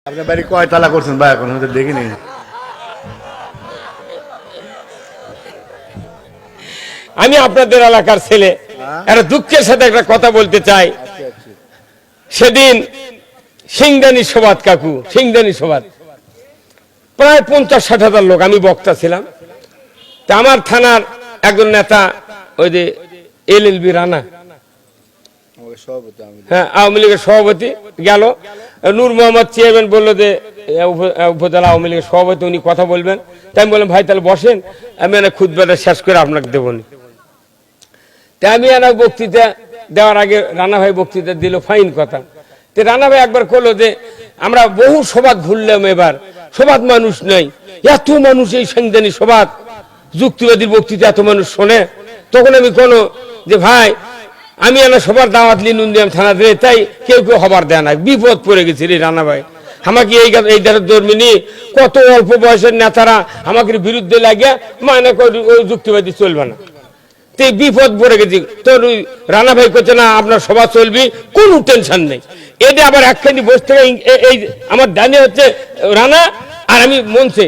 আপনার বাড়ি কয় তালা করছেন ভাই? এখন আমি তো দেখিনি। আমি আপনাদের এলাকার ছেলে, একটা দুঃখের সাথে একটা কথা বলতে চাই। সেদিন সিংদানি সোবাদ কাকু, সিংদানি সোবাদ প্রায় 50-60 লোক, আমি বক্তা ছিলাম। তা আমার থানার একজন নেতা, ওই যে এলএলবি রানা, হ্যাঁ আওয়ামী লীগের সভাপতি, গেল। নূর মোহাম্মদ চেয়ারম্যান বললো যে উপজেলা আওয়ামী লীগের সভাপতি, উনি কথা বলবেন। তাই আমি বললাম ভাই তাহলে বসেন, আমি খুতবাটা শেষ করে আপনাকে দেবনি। তাই আমি বক্তৃতা দেওয়ার আগে রানা ভাই বক্তৃতা দিল ফাইন কথা। তো রানা ভাই একবার করলো যে আমরা বহু সভাত ঘুরলাম, এবার সভাত মানুষ নেই, এত মানুষ এই সিংদানি সভাত, যুক্তিবাদীর বক্তৃতা এত মানুষ শোনে। তখন আমি কোনো যে ভাই আমি সবার দাওয়াত লি নুন দিলাম থানা দিয়ে, তাই কেউ কেউ হবার দেয় না, বিপদ পড়ে গেছি রে রানা ভাই। আমাকে এই ধারে ধর্মিনী কত অল্প বয়সের নেতারা আমাকে বিরুদ্ধে লাগে, মানে ওই যুক্তিবাদী চলবে না, তুই বিপদ পড়ে গেছি। তোর রানা ভাই করছে না আপনার সভা চলবি, কোনো টেনশন নেই। এটা আবার একখানি বসে থেকে এই আমার ডানে হচ্ছে রানা, আর আমি মঞ্চে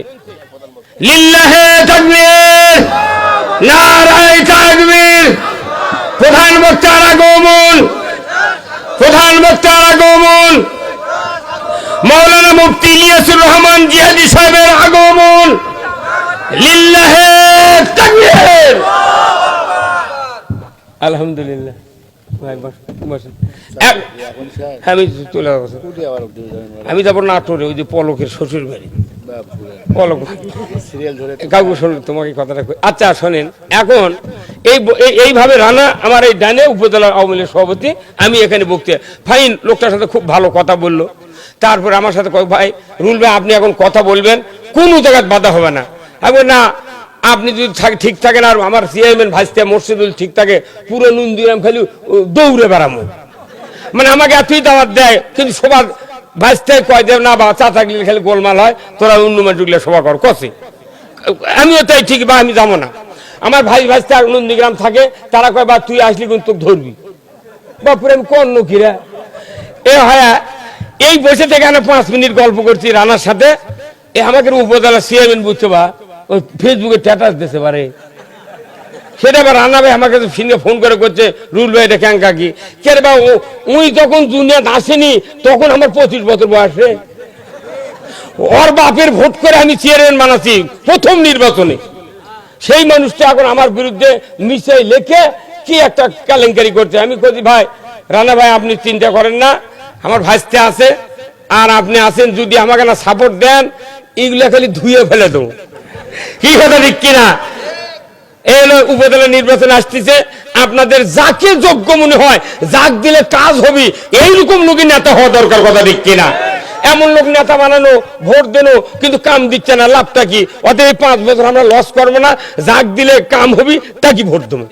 লিল্লাহে তাকবীর, নারায়ে তাকবীর, প্রধান বক্তার আগমন, প্রধান বক্তার আগমন, মাওলানা মুফতি ইলিয়াসুর রহমান জিহাদি সাহেবের আগমন, লিল্লাহে তাকবীর। আলহামদুলিল্লাহ ভাই বসেন। আমি চলে আমি যাবো নাটোরে, ওই যে পলকের শ্বশুর বাড়ি, পলক কাকু শোনেন তোমাকে কথাটা। আচ্ছা শোনেন, এখন এইভাবে রানা আমার এই ডানে উপজেলা আওয়ামী লীগের সভাপতি, আমি এখানে বক্তৃতা ফাইন, লোকটার সাথে খুব ভালো কথা বললো। তারপরে আমার সাথে ভাই রুল ভাই আপনি এখন কথা বলবেন, কোনো জায়গায় বাধা হবে না। আমি না, আপনি যদি ঠিক থাকেন আর আমার চেয়ারম্যান ভাইস্তে মসজিদুল ঠিক থাকে, পুরো নুন দিলাম খালি দৌড়ে বেড়ামো, মানে আমাকে এতই দাওয়াত দেয়, কিন্তু সবার ভাইস্তে কয় দেব না বা চা থাকলে খালি গোলমাল হয়, তোরা উন্নমান ঢুকলে সভা কর কষে। আমিও তাই ঠিক, বা আমি যাবো না। আমার ভাই ভাইস্তে নন্দীগ্রাম থাকে, তারা কয় বা তুই আসলি কিন্তু তোকে ধরবি, বাপুরে আমি কোন নকিরা এ হয়। এই বসে থেকে 5 মিনিট গল্প করছি রানার সাথে, এ আমাকে উপজেলা চেয়ারম্যান বুঝতে বা ওই ফেসবুকে স্ট্যাটাস দিতে পারে, সেটা আবার রানা ভাই আমাকে ফোন করে করছে রুল ভাই এটা ক্যাঙ্কা কি কে বা উই যখন দুনিয়া আসেনি তখন আমার 25 বছর বয়সে, ওর বাপের ভোট করে আমি চেয়ারম্যান বানাচ্ছি প্রথম নির্বাচনে। সেই মানুষটা এখন আমার বিরুদ্ধে মিশে লেখে কি একটা কেলেঙ্কারি করছে। আমি বলছি ভাই রানা ভাই আপনি চিন্তা করেন না, আমার ভাইস্তে আছে আর আপনি আছেন, যদি আমাকে না সাপোর্ট দেন এগুলা খালি ধুয়ে ফেলে দেবো, কি কথা ঠিক কিনা? এই হলো উপজেলা নির্বাচন আসতেছে, আপনাদের যাকে যোগ্য মনে হয়, যাক দিলে কাজ হবে, এইরকম লোকই নেতা হওয়া দরকার, কথা ঠিক কিনা? এমন লোক নেতা বানানো, ভোট দেনো, কিন্তু কাম দিচ্ছে না, লাভটা কি? অতএব 5 বছর আমরা লস করবো না, যাক দিলে কাম হবে তাকে ভোট দেবো।